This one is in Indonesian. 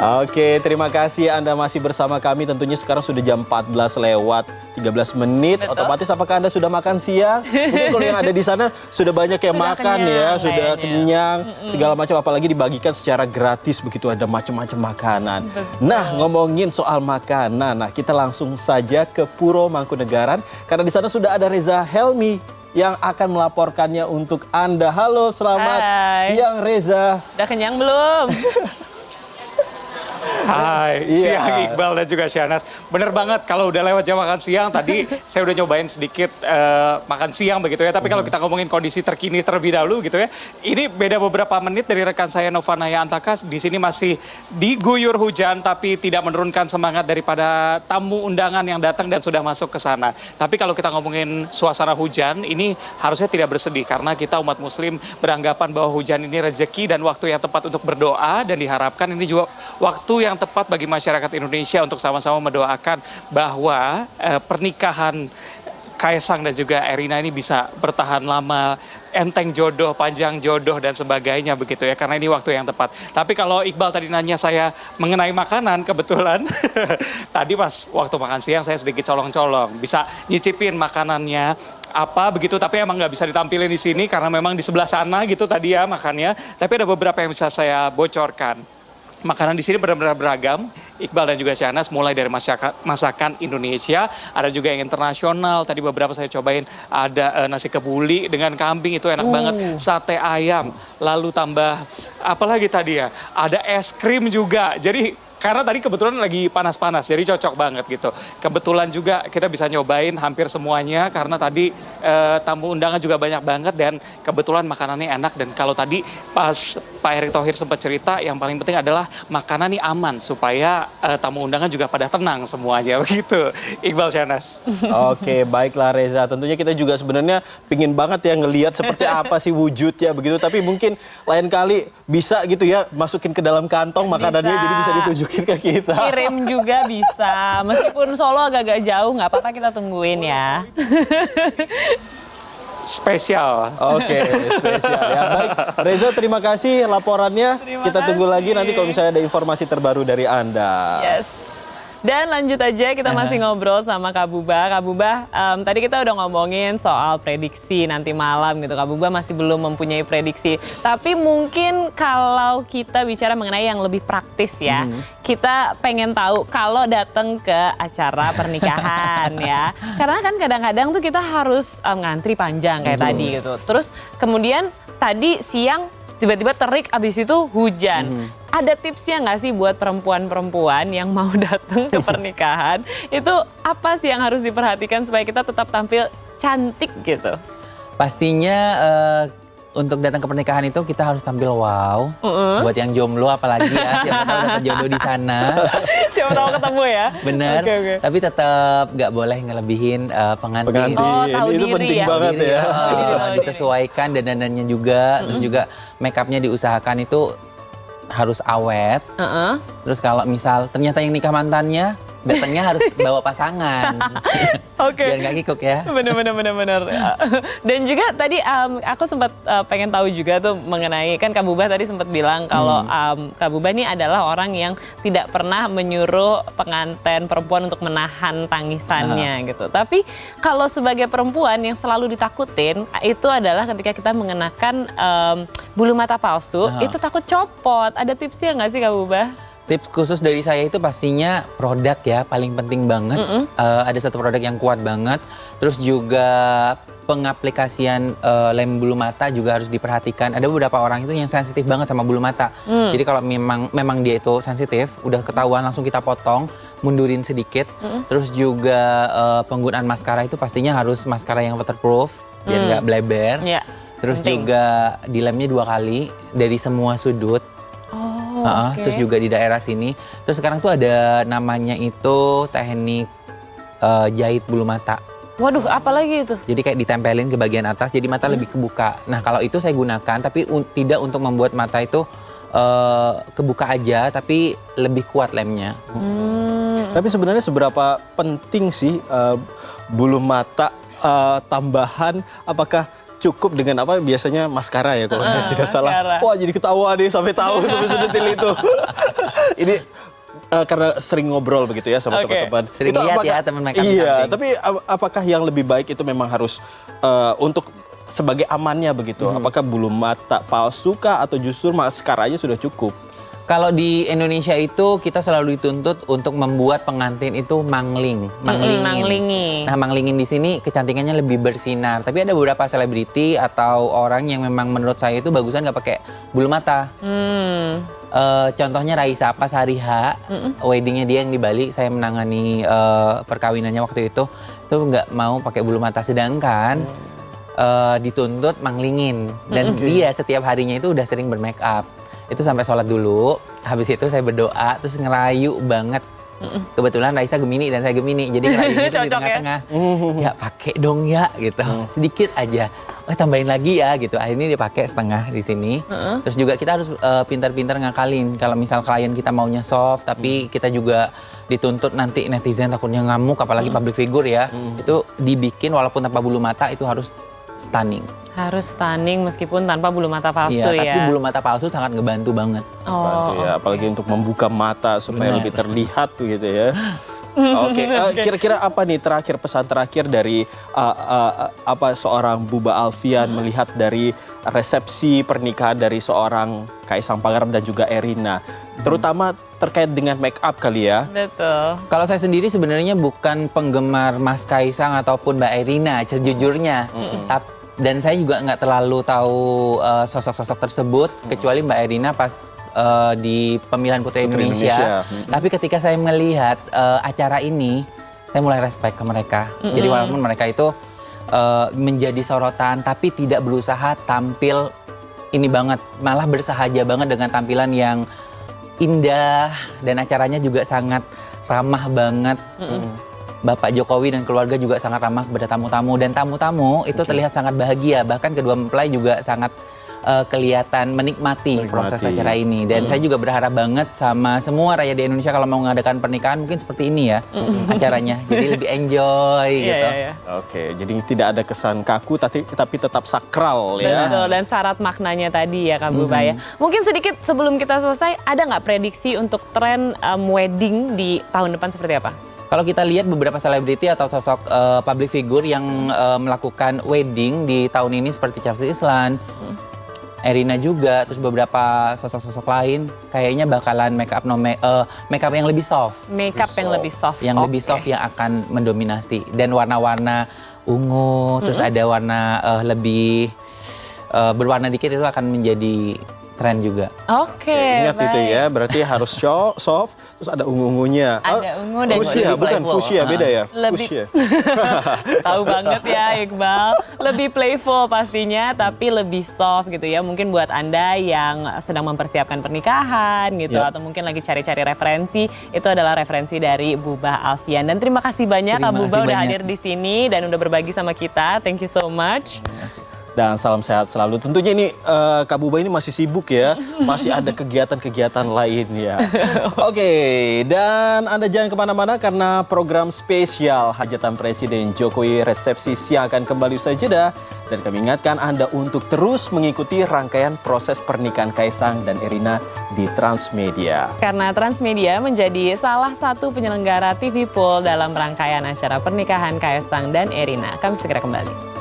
Oke, terima kasih Anda masih bersama kami. Tentunya sekarang sudah jam 14 lewat 13 menit. Betul. Otomatis apakah Anda sudah makan siang? Mungkin kalau yang ada di sana sudah banyak yang Sudah makan kenyang ya, sudah kayaknya. kenyang, segala macam. Apalagi dibagikan secara gratis begitu, ada macam-macam makanan. Betul. Nah, ngomongin soal makanan, nah kita langsung saja ke Puro Mangkunegaran karena di sana sudah ada Reza Helmi yang akan melaporkannya untuk Anda. Halo, selamat Hai. siang Reza. Udah kenyang belum? Hai, Iya. siang Iqbal dan juga Syahnas. Bener banget kalau udah lewat jam makan siang tadi saya udah nyobain sedikit makan siang begitu ya. Tapi kalau kita ngomongin kondisi terkini terlebih dahulu gitu ya. Ini beda beberapa menit dari rekan saya Nova Naya Antaka. Di sini masih diguyur hujan tapi tidak menurunkan semangat daripada tamu undangan yang datang dan sudah masuk ke sana. Tapi kalau kita ngomongin suasana hujan ini harusnya tidak bersedih karena kita umat muslim beranggapan bahwa hujan ini rezeki dan waktu yang tepat untuk berdoa, dan diharapkan ini juga waktu yang tepat bagi masyarakat Indonesia untuk sama-sama mendoakan bahwa pernikahan Kaisang dan juga Erina ini bisa bertahan lama, enteng jodoh, panjang jodoh dan sebagainya begitu ya, karena ini waktu yang tepat. Tapi kalau Iqbal tadi nanya saya mengenai makanan, kebetulan tadi pas waktu makan siang saya sedikit colong-colong, bisa nyicipin makanannya apa begitu, tapi emang nggak bisa ditampilin di sini karena memang di sebelah sana gitu tadi ya makannya. Tapi ada beberapa yang bisa saya bocorkan. Makanan di sini benar-benar beragam, Iqbal dan juga Syahnas, mulai dari masakan Indonesia, ada juga yang internasional. Tadi beberapa saya cobain, ada nasi kebuli dengan kambing, itu enak banget. Sate ayam, lalu tambah apalagi tadi ya, ada es krim juga. Jadi karena tadi kebetulan lagi panas-panas, jadi cocok banget gitu. Kebetulan juga kita bisa nyobain hampir semuanya karena tadi tamu undangan juga banyak banget dan kebetulan makanannya enak. Dan kalau tadi pas Pak Erick Thohir sempat cerita, yang paling penting adalah makanan ini aman supaya tamu undangan juga pada tenang semuanya begitu. Iqbal, Syahnas. Oke, baiklah Reza. Tentunya kita juga sebenarnya pingin banget ya ngelihat seperti apa sih wujudnya begitu. Tapi mungkin lain kali bisa gitu ya masukin ke dalam kantong makanannya, Bisa. jadi bisa ditunjukin ke kita. Kirim juga bisa. Meskipun Solo agak-agak jauh, nggak apa-apa, kita tungguin ya. Spesial. Oke, spesial ya. Baik, Reza terima kasih laporannya. Terima Kita tunggu kasih. lagi nanti kalau misalnya ada informasi terbaru dari Anda. Yes. Dan lanjut aja, kita masih ngobrol sama Kak Buba. Kak Buba, tadi kita udah ngomongin soal prediksi nanti malam gitu. Kak Buba masih belum mempunyai prediksi. Tapi mungkin kalau kita bicara mengenai yang lebih praktis ya, kita pengen tahu kalau datang ke acara pernikahan ya. Karena kan kadang-kadang tuh kita harus ngantri panjang kayak tadi gitu. Terus kemudian tadi siang tiba-tiba terik, abis itu hujan. Ada tipsnya nggak sih buat perempuan-perempuan yang mau datang ke pernikahan? Itu apa sih yang harus diperhatikan supaya kita tetap tampil cantik gitu? Pastinya untuk datang ke pernikahan itu kita harus tampil wow. Buat yang jomblo apalagi ya, siapa tahu dapat jodoh di sana. Siapa tahu ketemu ya? Bener, Oke. tapi tetap nggak boleh ngelebihin pengantin. Pengantin, Oh, tahu itu diri penting ya. banget Diri, ya. Tahu diri. disesuaikan dandanannya juga, terus juga make upnya diusahakan itu harus awet. Terus kalau misal ternyata yang nikah mantannya, datangnya harus bawa pasangan. Oke. Biar nggak kikuk ya. Bener. Dan juga tadi aku sempat pengen tahu juga tuh mengenai, kan Kak Buba tadi sempat bilang kalau Kak Buba ini adalah orang yang tidak pernah menyuruh pengantin perempuan untuk menahan tangisannya gitu. Tapi kalau sebagai perempuan yang selalu ditakutin itu adalah ketika kita mengenakan bulu mata palsu, itu takut copot. Ada tipsnya nggak sih Kak Buba? Tips khusus dari saya itu pastinya produk ya, paling penting banget. Ada satu produk yang kuat banget. Terus juga pengaplikasian lem bulu mata juga harus diperhatikan. Ada beberapa orang itu yang sensitif banget sama bulu mata. Jadi kalau memang dia itu sensitif, udah ketahuan langsung kita potong, mundurin sedikit. Terus juga penggunaan maskara itu pastinya harus maskara yang waterproof, biar nggak bleber. Ya. Terus penting. juga dilemnya 2 kali dari semua sudut. Oke. Terus juga di daerah sini. Terus sekarang tuh ada namanya itu teknik jahit bulu mata. Waduh, apalagi itu? Jadi kayak ditempelin ke bagian atas, jadi mata lebih kebuka. Nah kalau itu saya gunakan, tapi tidak untuk membuat mata itu kebuka aja, tapi lebih kuat lemnya. Tapi sebenarnya seberapa penting sih bulu mata tambahan? Apakah cukup dengan apa biasanya maskara ya kalau saya tidak salah. Maskara. Wah jadi ketawa deh sampai tahu sampai sedetil itu. Ini karena sering ngobrol begitu ya sama Oke. teman-teman. Sering Itu lihat apakah- ya teman makeup di Iya, samping. tapi apakah yang lebih baik itu memang harus untuk sebagai amannya begitu? Apakah bulu mata palsu kah atau justru maskaranya sudah cukup? Kalau di Indonesia itu kita selalu dituntut untuk membuat pengantin itu manglingin. manglingin. Nah, manglingin di sini kecantikannya lebih bersinar. Tapi ada beberapa selebriti atau orang yang memang menurut saya itu bagusan nggak pakai bulu mata. Contohnya Raisa pas hari H, weddingnya dia yang di Bali, saya menangani perkawinannya waktu itu nggak mau pakai bulu mata, sedangkan dituntut manglingin dan dia setiap harinya itu udah sering bermake up. Itu sampai sholat dulu, habis itu saya berdoa, terus ngerayu banget. Kebetulan Raisa Gemini dan saya Gemini, jadi ngerayunya itu di Cocok ya? tengah-tengah. Ya pakai dong ya gitu, sedikit aja. Tambahin lagi ya gitu. Akhirnya dia pakai setengah di sini. Terus juga kita harus pintar-pintar ngakalin. Kalau misal klien kita maunya soft, tapi kita juga dituntut nanti netizen takutnya ngamuk, apalagi public figure ya. Itu dibikin walaupun tanpa bulu mata itu harus stunning. Harus stunning meskipun tanpa bulu mata palsu Iya, ya. tapi bulu mata palsu sangat ngebantu banget. Bantu ya, apalagi untuk membuka mata supaya lebih terlihat gitu ya. Oke, kira-kira apa nih terakhir, pesan terakhir dari apa seorang Buba Alfian melihat dari resepsi pernikahan dari seorang Kaisang Pangarep dan juga Erina, terutama terkait dengan make up kali ya. Betul. Kalau saya sendiri sebenarnya bukan penggemar Mas Kaisang ataupun Mbak Erina, sejujurnya. Dan saya juga nggak terlalu tahu sosok-sosok tersebut, kecuali Mbak Erina pas di pemilihan Putri Indonesia. Tapi ketika saya melihat acara ini, saya mulai respect ke mereka. Jadi walaupun mereka itu menjadi sorotan, tapi tidak berusaha tampil ini banget, malah bersahaja banget dengan tampilan yang indah dan acaranya juga sangat ramah banget. Bapak Jokowi dan keluarga juga sangat ramah kepada tamu-tamu, dan tamu-tamu itu terlihat sangat bahagia, bahkan kedua mempelai juga sangat kelihatan menikmati proses acara ini. Dan saya juga berharap banget sama semua rakyat di Indonesia kalau mau mengadakan pernikahan mungkin seperti ini ya acaranya, jadi lebih enjoy gitu. Iya. Oke, jadi tidak ada kesan kaku tapi tetap sakral ya. Betul, dan syarat maknanya tadi ya Kak Buba ya. Mungkin sedikit sebelum kita selesai, ada nggak prediksi untuk tren wedding di tahun depan seperti apa? Kalau kita lihat beberapa selebriti atau sosok public figure yang melakukan wedding di tahun ini seperti Chelsea Islan, Erina juga, terus beberapa sosok-sosok lain kayaknya bakalan make up yang lebih soft. Makeup yang lebih soft. Yang lebih soft yang akan mendominasi, dan warna-warna ungu, terus ada warna lebih berwarna dikit itu akan menjadi tren juga. Oke, Ingat itu baik. ya, berarti harus soft, terus ada ungu-ungunya. Ada ungu dan fuchsia, lebih bukan playful. fuchsia, beda ya? Lebih- Fuchsia. Tahu banget ya Iqbal. Lebih playful pastinya, tapi lebih soft gitu ya. Mungkin buat Anda yang sedang mempersiapkan pernikahan gitu, Yap. atau mungkin lagi cari-cari referensi, itu adalah referensi dari Buba Alfian. Dan terima kasih banyak Kak Terima Buba kasih udah banyak. hadir di sini dan udah berbagi sama kita. Thank you so much. Dan salam sehat selalu. Tentunya ini Kak Buba ini masih sibuk ya, masih ada kegiatan-kegiatan lain ya. Oke, dan Anda jangan kemana-mana karena program spesial Hajatan Presiden Jokowi Resepsi Siang akan kembali usai jeda. Dan kami ingatkan Anda untuk terus mengikuti rangkaian proses pernikahan Kaisang dan Erina di Transmedia. Karena Transmedia menjadi salah satu penyelenggara TV Pool dalam rangkaian acara pernikahan Kaisang dan Erina. Kami segera kembali.